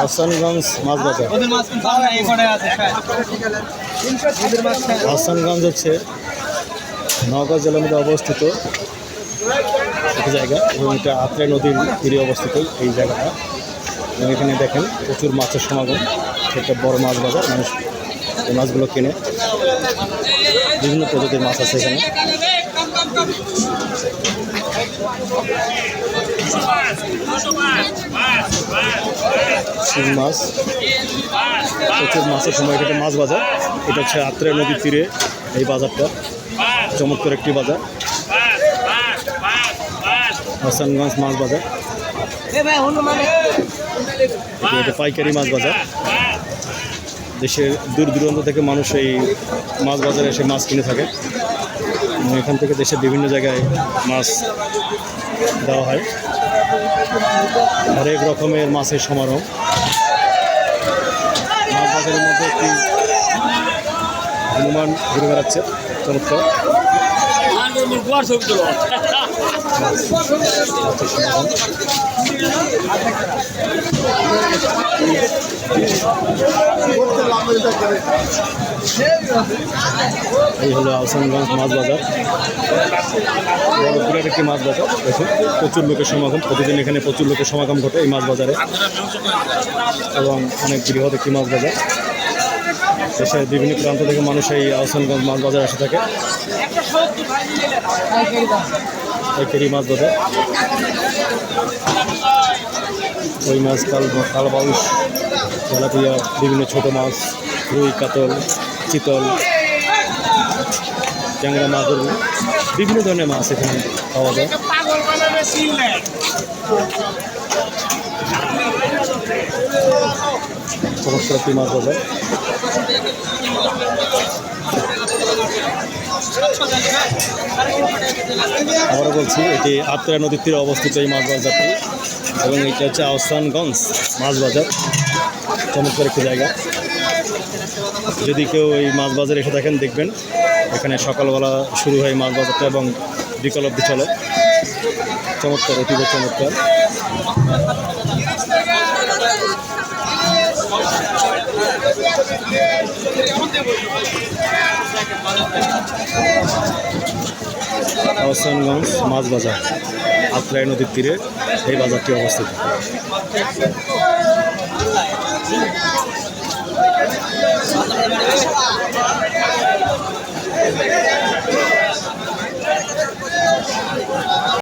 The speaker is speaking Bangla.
হাসানগঞ্জ মাছ বাজার। হাসানগঞ্জ হচ্ছে নওগাঁ জেলার মধ্যে অবস্থিত একটি জায়গা এবং এটা আত্রাই নদীর তীরে অবস্থিত এই জায়গাটা। এবং এখানে দেখেন প্রচুর মাছের সমাগম। একটা বড় মাছ বাজার, মানুষ এই মাছগুলো কেনে। বিভিন্ন প্রজাতির মাছ আছে এখানে। শিং মাছ, প্রচুর মাছের সময়। এটা মাছ বাজার, এটা হচ্ছে আত্রাই নদীর তীরে এই বাজারটা। চমৎকার একটি বাজার, হাসানগঞ্জ মাছ বাজার। এটা পাইকারি মাছ বাজার। দেশের দূর দূরান্ত থেকে মানুষ এই মাছ বাজারে এসে মাছ কিনে থাকে। এখান থেকে দেশের বিভিন্ন জায়গায় মাছ দেওয়া হয়। হরেক রকমের মাছের সমারোহ। মাছ বাজারের মধ্যে একটি হনুমান ঘুরে বেড়াচ্ছে, চমৎকার। এই হলো হাসানগঞ্জ মাছ বাজার, বড় বিরাট একটি মাছ বাজার। দেখুন প্রচুর লোকের সমাগম, প্রতিদিন এখানে প্রচুর লোকের সমাগম ঘটে এই মাছ বাজারে। এবং অনেক বৃহৎ একটি মাছ বাজার। দেশের বিভিন্ন প্রান্ত থেকে মানুষ এই হাসানগঞ্জ মাছ বাজারে এসে থাকে। পাইকারি মাছ বাজার। ওই মাছ, কালবাউস, তেলাপিয়া, বিভিন্ন ছোট মাছ, রুই, কাতল, চিতল, ট্যাংরা, মাগুর, বিভিন্ন ধরনের মাছ এখানে পাওয়া যায়। চমৎকার একটি মাছ বাজার। আবারও বলছি, এটি আত্রাই নদীর তীরে অবস্থিত এই মাছ বাজারটি। এবং এটা হচ্ছে হাসানগঞ্জ মাছ বাজার, চমৎকার একটি জায়গা। যদি কেউ এই মাছ বাজারে এসে থাকেন, দেখবেন এখানে সকালবেলা শুরু হয় মাছ বাজারটা এবং বিকাল অবধি চলে। চমৎকার, অতীব চমৎকার। হাসানগঞ্জ মাছ বাজার, আত্রাই নদীর তীরে এই বাজারটি অবস্থিত।